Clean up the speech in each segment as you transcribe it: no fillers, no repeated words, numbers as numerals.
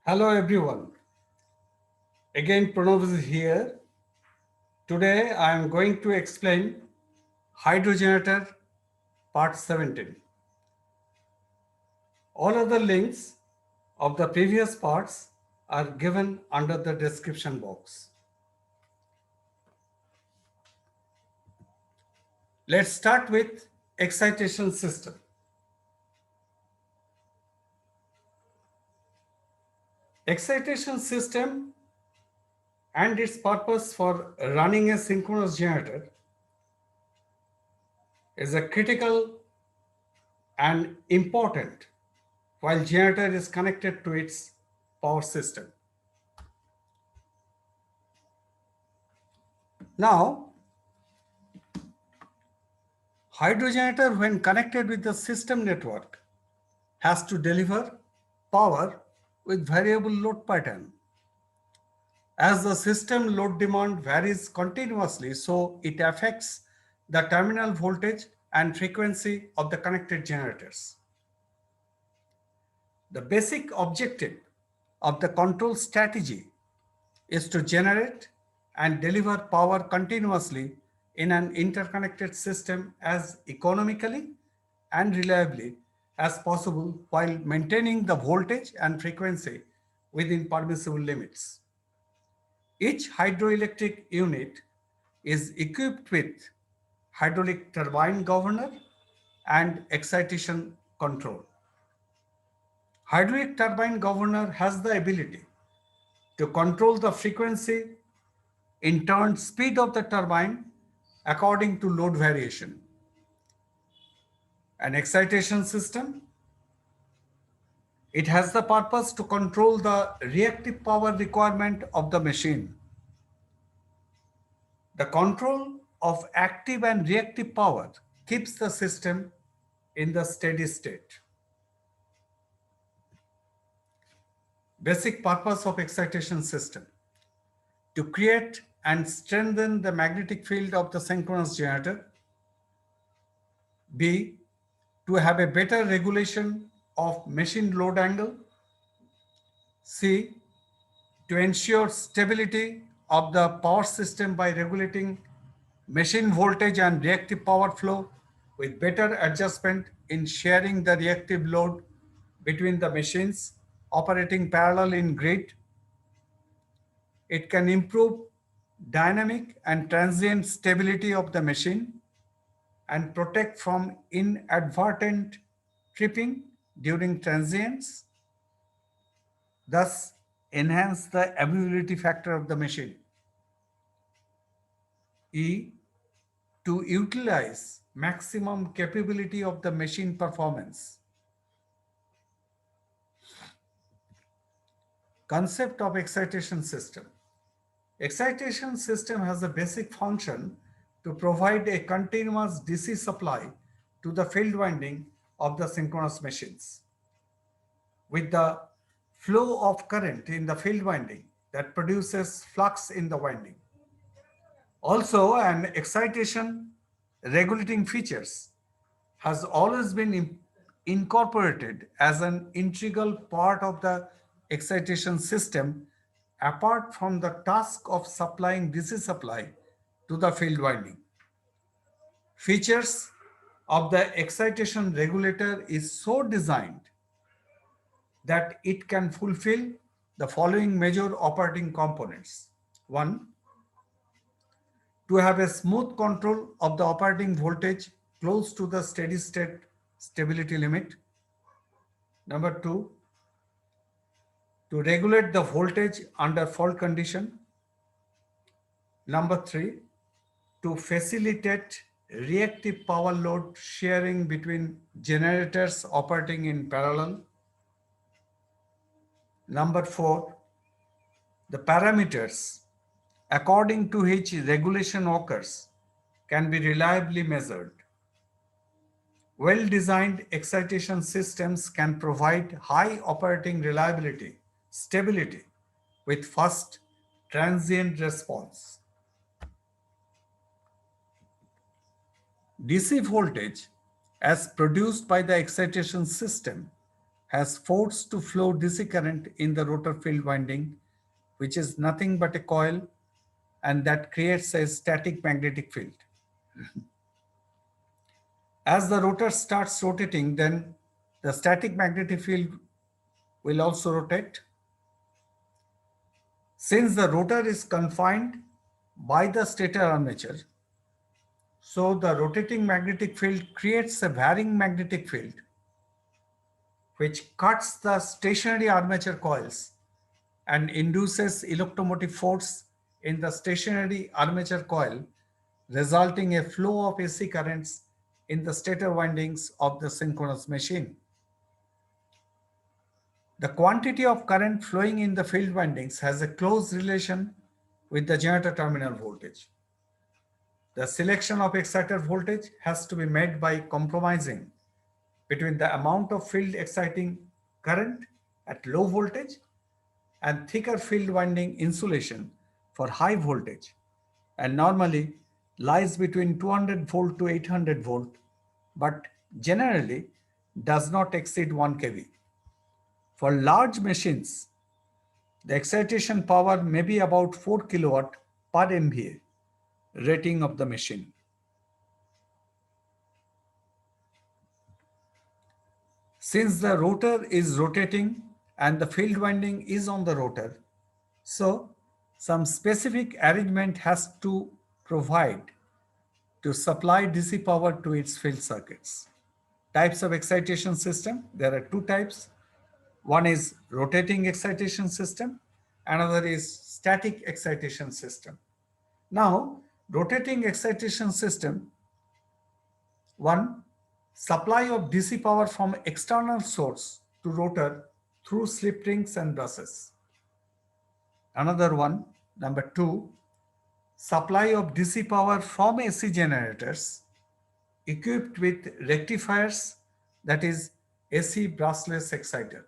Hello everyone. Again Pranav is here. Today I am going to explain hydrogenator part 17. All other links of the previous parts are given under the description box. Let's start with excitation system. Excitation system and its purpose for running a synchronous generator is a critical and important while generator is connected to its power system. Now, hydrogenator, when connected with the system network, has to deliver power with variable load pattern. As the system load demand varies continuously, so it affects the terminal voltage and frequency of the connected generators. The basic objective of the control strategy is to generate and deliver power continuously in an interconnected system as economically and reliably as possible while maintaining the voltage and frequency within permissible limits. Each hydroelectric unit is equipped with hydraulic turbine governor and excitation control. Hydraulic turbine governor has the ability to control the frequency, in turn speed of the turbine according to load variation. An excitation system, it has the purpose to control the reactive power requirement of the machine. The control of active and reactive power keeps the system in the steady state. Basic purpose of excitation system: to create and strengthen the magnetic field of the synchronous generator. B, to have a better regulation of machine load angle. C, to ensure stability of the power system by regulating machine voltage and reactive power flow with better adjustment in sharing the reactive load between the machines operating parallel in grid. It can improve dynamic and transient stability of the machine and protect from inadvertent tripping during transients, thus enhance the availability factor of the machine. E, to utilize maximum capability of the machine performance. Concept of excitation system. Excitation system has a basic function to provide a continuous DC supply to the field winding of the synchronous machines. With the flow of current in the field winding that produces flux in the winding. Also, an excitation regulating features has always been incorporated as an integral part of the excitation system apart from the task of supplying DC supply to the field winding. Features of the excitation regulator is so designed that it can fulfill the following major operating components. One, to have a smooth control of the operating voltage close to the steady state stability limit. Number two, to regulate the voltage under fault condition. Number three, to facilitate reactive power load sharing between generators operating in parallel. Number four, the parameters according to which regulation occurs can be reliably measured. Well-designed excitation systems can provide high operating reliability, stability, with fast transient response. DC voltage, as produced by the excitation system, has force to flow DC current in the rotor field winding, which is nothing but a coil, and that creates a static magnetic field. As the rotor starts rotating, then the static magnetic field will also rotate. Since the rotor is confined by the stator armature, so the rotating magnetic field creates a varying magnetic field which cuts the stationary armature coils and induces electromotive force in the stationary armature coil, resulting a flow of AC currents in the stator windings of the synchronous machine. The quantity of current flowing in the field windings has a close relation with the generator terminal voltage. The selection of exciter voltage has to be made by compromising between the amount of field exciting current at low voltage and thicker field winding insulation for high voltage, and normally lies between 200 volt to 800 volt, but generally does not exceed 1 kV. For large machines, the excitation power may be about 4 kilowatt per MVA rating of the machine. Since the rotor is rotating and the field winding is on the rotor, so some specific arrangement has to provide to supply DC power to its field circuits. Types of excitation system, there are two types. One is rotating excitation system, another is static excitation system. Now, rotating excitation system, one, supply of DC power from external source to rotor through slip rings and buses. Another one, number two, supply of DC power from AC generators equipped with rectifiers, that is AC brushless exciter.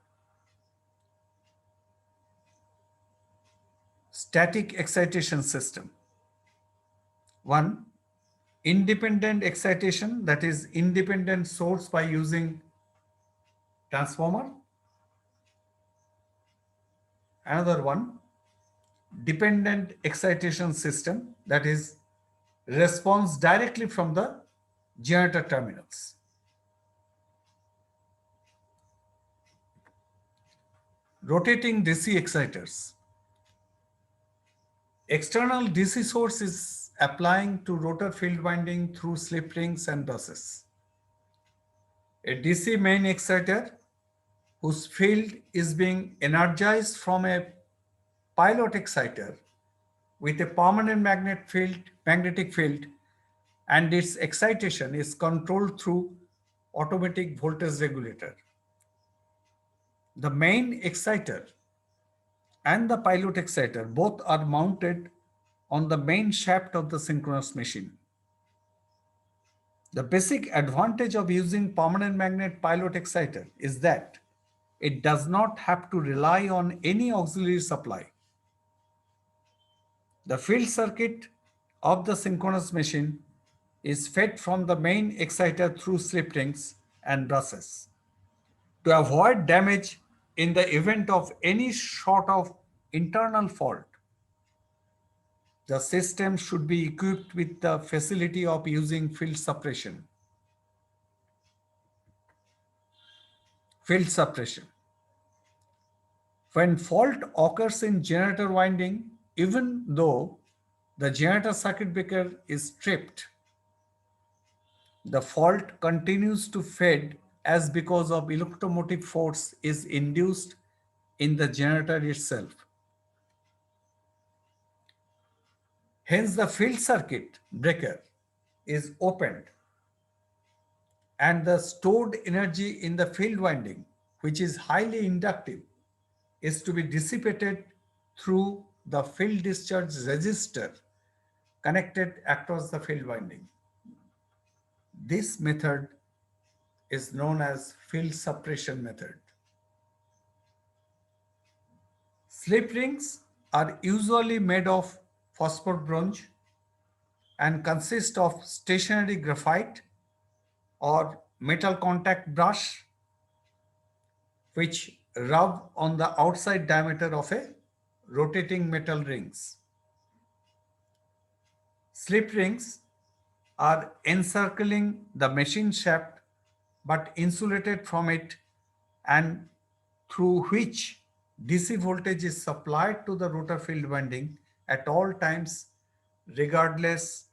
Static excitation system. One, independent excitation, that is independent source by using transformer. Another one, dependent excitation system, that is response directly from the generator terminals. Rotating DC exciters. External DC source is applying to rotor field winding through slip rings and buses. A DC main exciter whose field is being energized from a pilot exciter with a permanent magnetic field, and its excitation is controlled through automatic voltage regulator. The main exciter and the pilot exciter both are mounted on the main shaft of the synchronous machine. The basic advantage of using permanent magnet pilot exciter is that it does not have to rely on any auxiliary supply. The field circuit of the synchronous machine is fed from the main exciter through slip rings and buses. To avoid damage in the event of any sort of internal fault, the system should be equipped with the facility of using field suppression. Field suppression. When fault occurs in generator winding, even though the generator circuit breaker is tripped, the fault continues to fade as because of electromotive force is induced in the generator itself. Hence, the field circuit breaker is opened and the stored energy in the field winding, which is highly inductive, is to be dissipated through the field discharge resistor connected across the field winding. This method is known as field suppression method. Slip rings are usually made of phosphor bronze and consist of stationary graphite or metal contact brush which rub on the outside diameter of a rotating metal rings. Slip rings are encircling the machine shaft but insulated from it, and through which DC voltage is supplied to the rotor field winding at all times, regardless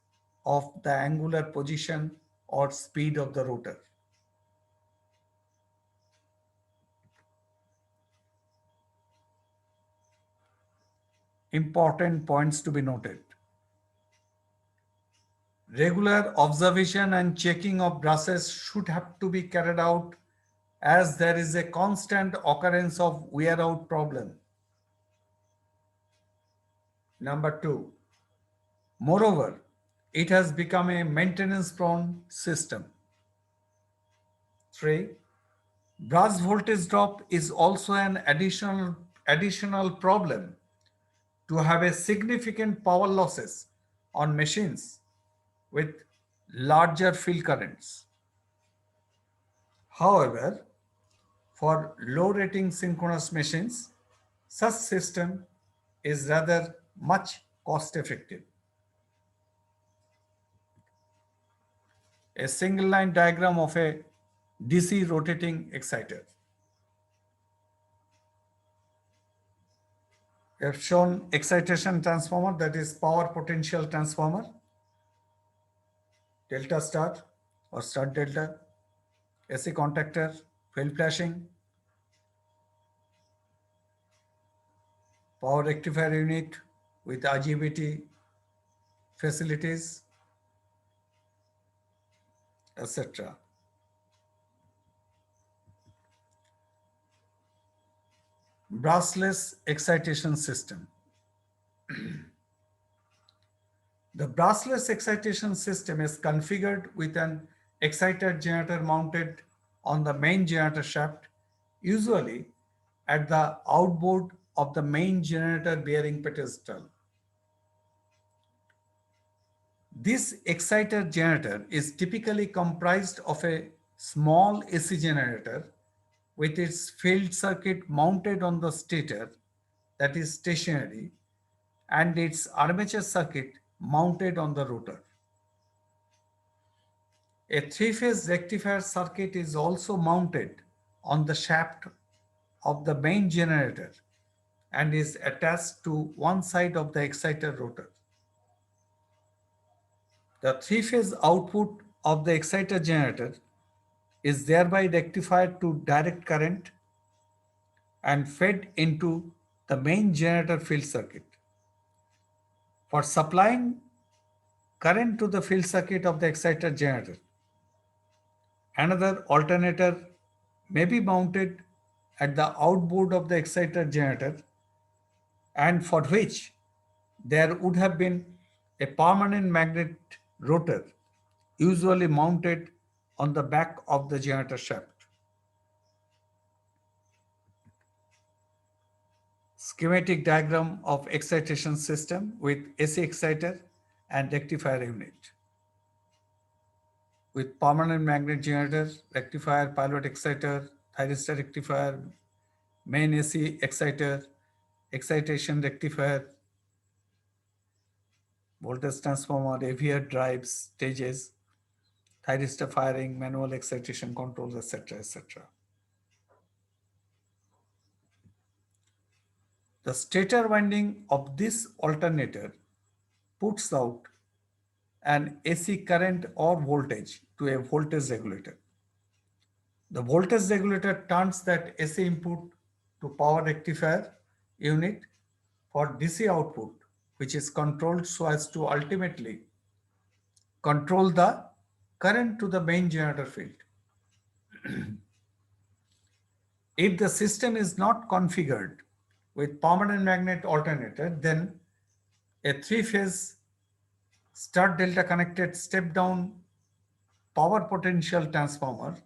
of the angular position or speed of the rotor. Important points to be noted. Regular observation and checking of brushes should have to be carried out, as there is a constant occurrence of wear out problem. Number two, moreover, it has become a maintenance prone system. Three, brush voltage drop is also an additional problem to have a significant power losses on machines with larger field currents. However, for low rating synchronous machines, such system is rather much cost effective. A single line diagram of a DC rotating exciter. We have shown excitation transformer, that is power potential transformer, delta star or star delta, AC contactor, field flashing, power rectifier unit with IGBT facilities, etc. Brushless excitation system. The brushless excitation system is configured with an exciter generator mounted on the main generator shaft, usually at the outboard of the main generator bearing pedestal. This exciter generator is typically comprised of a small AC generator with its field circuit mounted on the stator, that is stationary, and its armature circuit mounted on the rotor. A three-phase rectifier circuit is also mounted on the shaft of the main generator and is attached to one side of the exciter rotor. The three-phase output of the exciter generator is thereby rectified to direct current and fed into the main generator field circuit. For supplying current to the field circuit of the exciter generator, another alternator may be mounted at the outboard of the exciter generator, and for which there would have been a permanent magnet rotor, usually mounted on the back of the generator shaft. Schematic diagram of excitation system with AC exciter and rectifier unit. With permanent magnet generator, rectifier, pilot exciter, thyristor rectifier, main AC exciter, excitation rectifier, voltage transformer, AVR drives, stages, thyristor firing, manual excitation controls, etc., etc. The stator winding of this alternator puts out an AC current or voltage to a voltage regulator. The voltage regulator turns that AC input to power rectifier unit for DC output, which is controlled so as to ultimately control the current to the main generator field. If the system is not configured with permanent magnet alternator, then a three-phase star delta connected step-down power potential transformer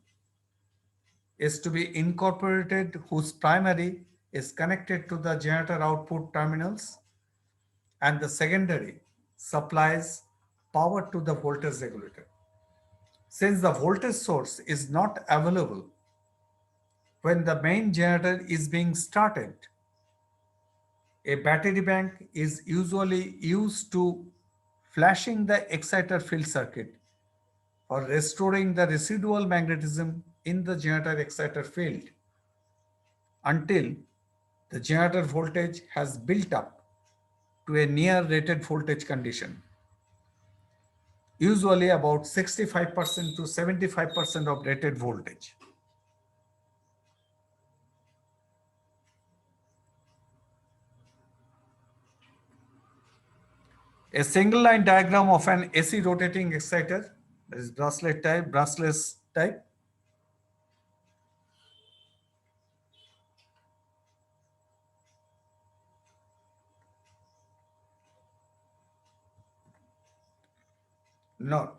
is to be incorporated, whose primary is connected to the generator output terminals and the secondary supplies power to the voltage regulator. Since the voltage source is not available When the main generator is being started, a battery bank is usually used to flashing the exciter field circuit for restoring the residual magnetism in the generator exciter field until the generator voltage has built up to a near rated voltage condition, usually about 65% to 75% of rated voltage. A single line diagram of an AC rotating exciter, that is brushless type. Note,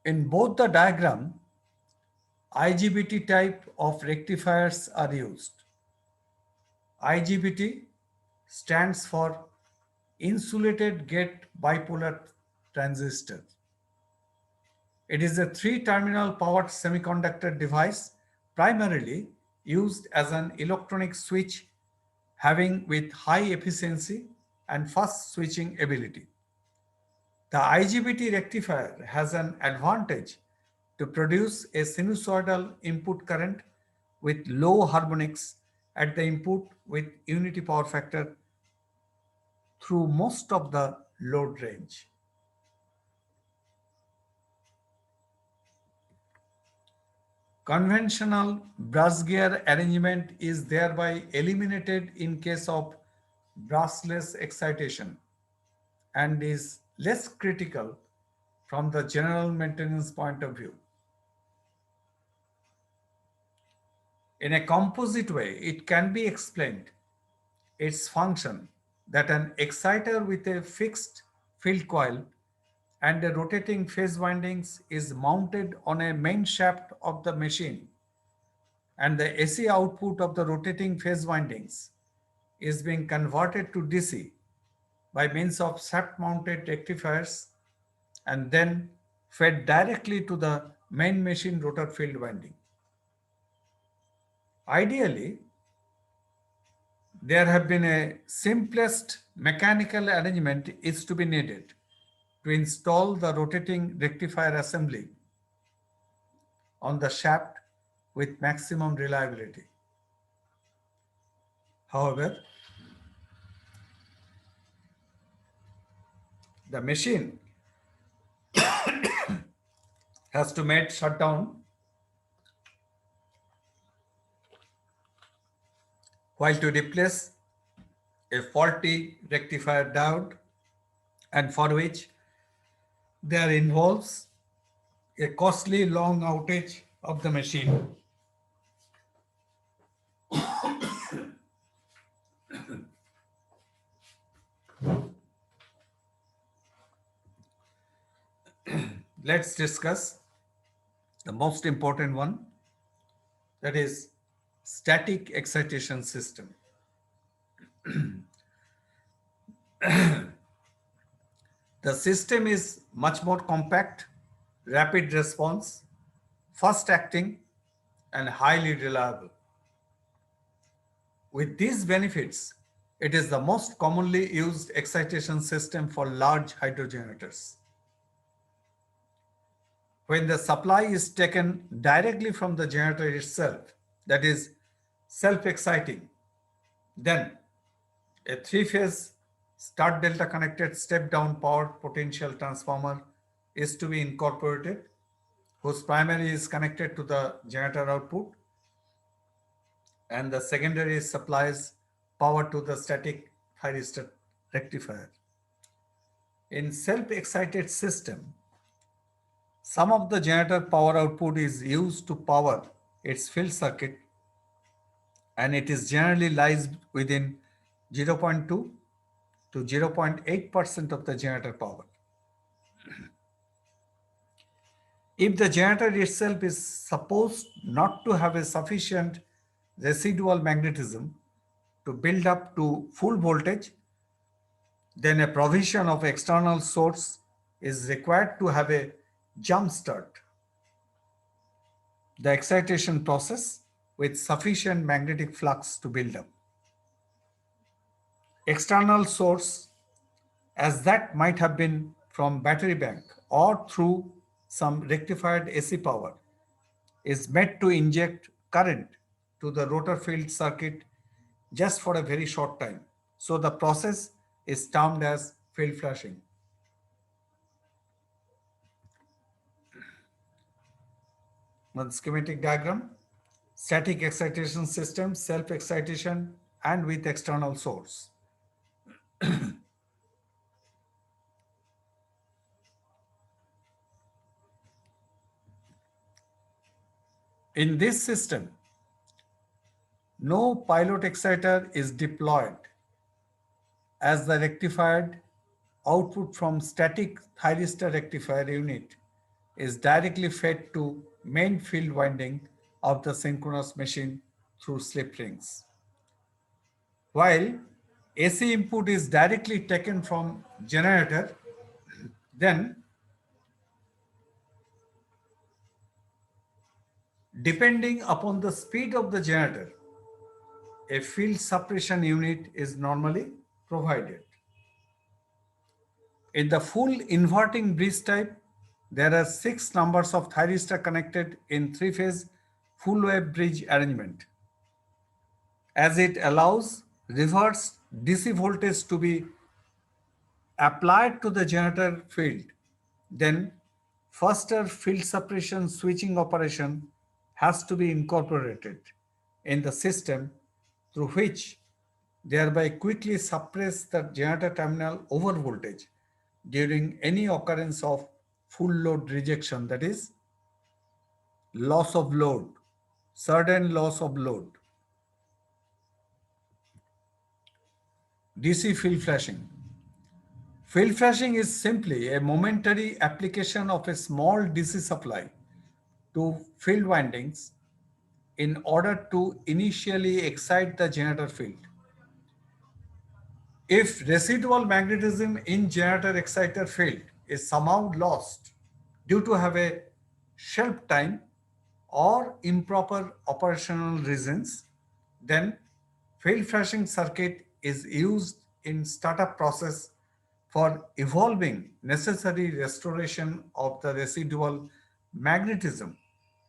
in both the diagram, IGBT type of rectifiers are used. IGBT stands for insulated gate bipolar transistor. It is a three-terminal powered semiconductor device primarily used as an electronic switch having with high efficiency and fast switching ability. The IGBT rectifier has an advantage to produce a sinusoidal input current with low harmonics at the input with unity power factor through most of the load range. Conventional brush gear arrangement is thereby eliminated in case of brushless excitation and is less critical from the general maintenance point of view. In a composite way, it can be explained its function that an exciter with a fixed field coil and a rotating phase windings is mounted on a main shaft of the machine, and the AC output of the rotating phase windings is being converted to DC by means of shaft mounted rectifiers and then fed directly to the main machine rotor field winding. Ideally, there have been a simplest mechanical arrangement is to be needed to install the rotating rectifier assembly on the shaft with maximum reliability. However, the machine has to made shutdown while to replace a faulty rectifier diode, and for which there involves a costly long outage of the machine. Let's discuss the most important one, that is static excitation system. The system is much more compact, rapid response, fast acting, and highly reliable. With these benefits, it is the most commonly used excitation system for large hydrogenerators. When the supply is taken directly from the generator itself, that is self-exciting, then a three-phase start delta connected step-down power potential transformer is to be incorporated, whose primary is connected to the generator output and the secondary supplies power to the static thyristor rectifier. In self-excited system, some of the generator power output is used to power its field circuit, and it is generally lies within 0.2 to 0.8% of the generator power. If the generator itself is supposed not to have a sufficient residual magnetism to build up to full voltage, then a provision of external source is required to have a jump start. the excitation process with sufficient magnetic flux to build up. External source, as that might have been from battery bank or through some rectified AC power, is meant to inject current to the rotor field circuit just for a very short time. So the process is termed as field flashing. Now the schematic diagram: static excitation system, self-excitation, and with external source. In this system, no pilot exciter is deployed, as the rectified output from static thyristor rectifier unit is directly fed to main field winding of the synchronous machine through slip rings. While AC input is directly taken from generator, then depending upon the speed of the generator, a field suppression unit is normally provided. In the full inverting bridge type, there are 6 numbers of thyristor connected in 3-phase full wave bridge arrangement, as it allows reverse DC voltage to be applied to the generator field. Then faster field suppression switching operation has to be incorporated in the system, through which thereby quickly suppress the generator terminal over voltage during any occurrence of full load rejection, that is loss of load, sudden loss of load. DC field flashing. Field flashing is simply a momentary application of a small DC supply to field windings in order to initially excite the generator field. If residual magnetism in generator exciter field is somehow lost due to have a shelf time or improper operational reasons, then field flashing circuit is used in startup process for evolving necessary restoration of the residual magnetism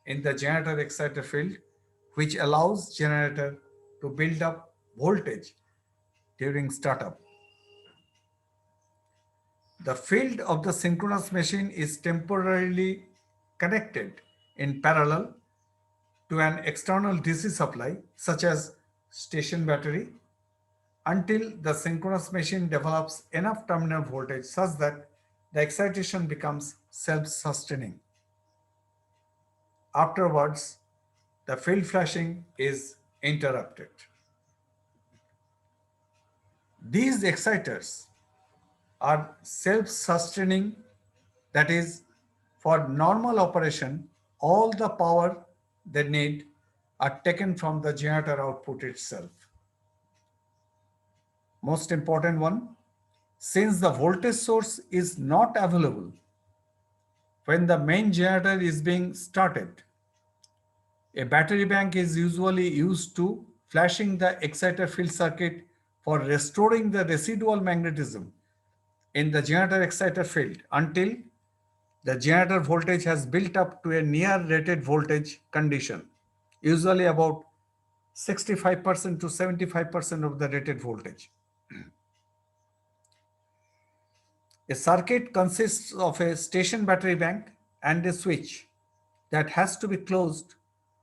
in the generator exciter field, which allows generator to build up voltage during startup. The field of the synchronous machine is temporarily connected in parallel to an external DC supply, such as station battery, until the synchronous machine develops enough terminal voltage such that the excitation becomes self-sustaining. Afterwards, the field flashing is interrupted. These exciters are self-sustaining, that is, for normal operation, all the power they need are taken from the generator output itself. Most important one, since the voltage source is not available when the main generator is being started, a battery bank is usually used to flashing the exciter field circuit for restoring the residual magnetism in the generator exciter field until the generator voltage has built up to a near rated voltage condition, usually about 65% to 75% of the rated voltage. A circuit consists of a station battery bank and a switch that has to be closed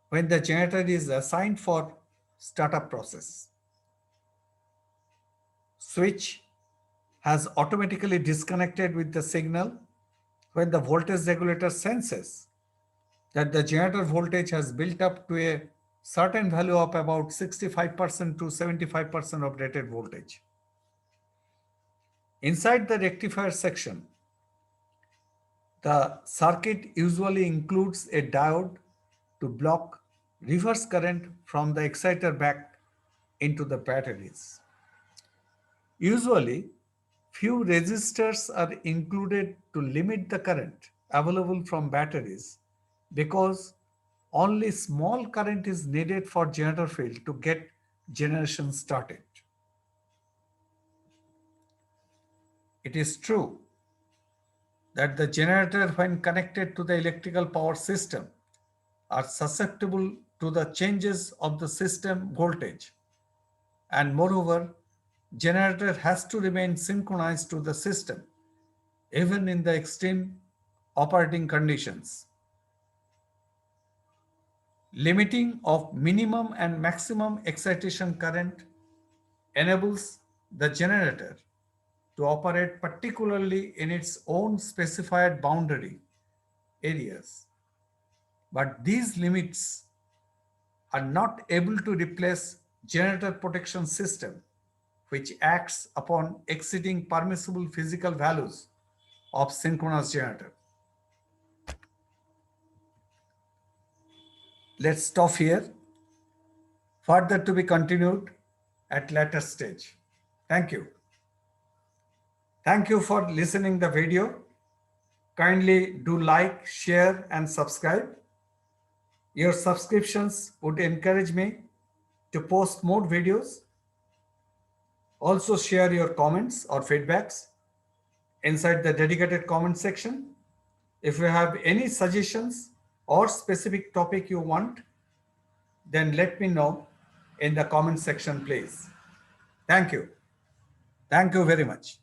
when the generator is assigned for startup process. Switch has automatically disconnected with the signal when the voltage regulator senses that the generator voltage has built up to a certain value of about 65% to 75% of rated voltage. Inside the rectifier section, the circuit usually includes a diode to block reverse current from the exciter back into the batteries. Usually, few resistors are included to limit the current available from batteries because only small current is needed for generator field to get generation started. It is true that the generator, when connected to the electrical power system, are susceptible to the changes of the system voltage, and moreover, generator has to remain synchronized to the system even in the extreme operating conditions. Limiting of minimum and maximum excitation current enables the generator to operate particularly in its own specified boundary areas. But these limits are not able to replace generator protection system, which acts upon exceeding permissible physical values of synchronous generator. Let's stop here. Further to be continued at later stage. Thank you. Thank you for listening the video. Kindly do like, share and subscribe. Your subscriptions would encourage me to post more videos. Also share your comments or feedbacks inside the dedicated comment section. If you have any suggestions or specific topic you want, then let me know in the comment section, please. Thank you. Thank you very much.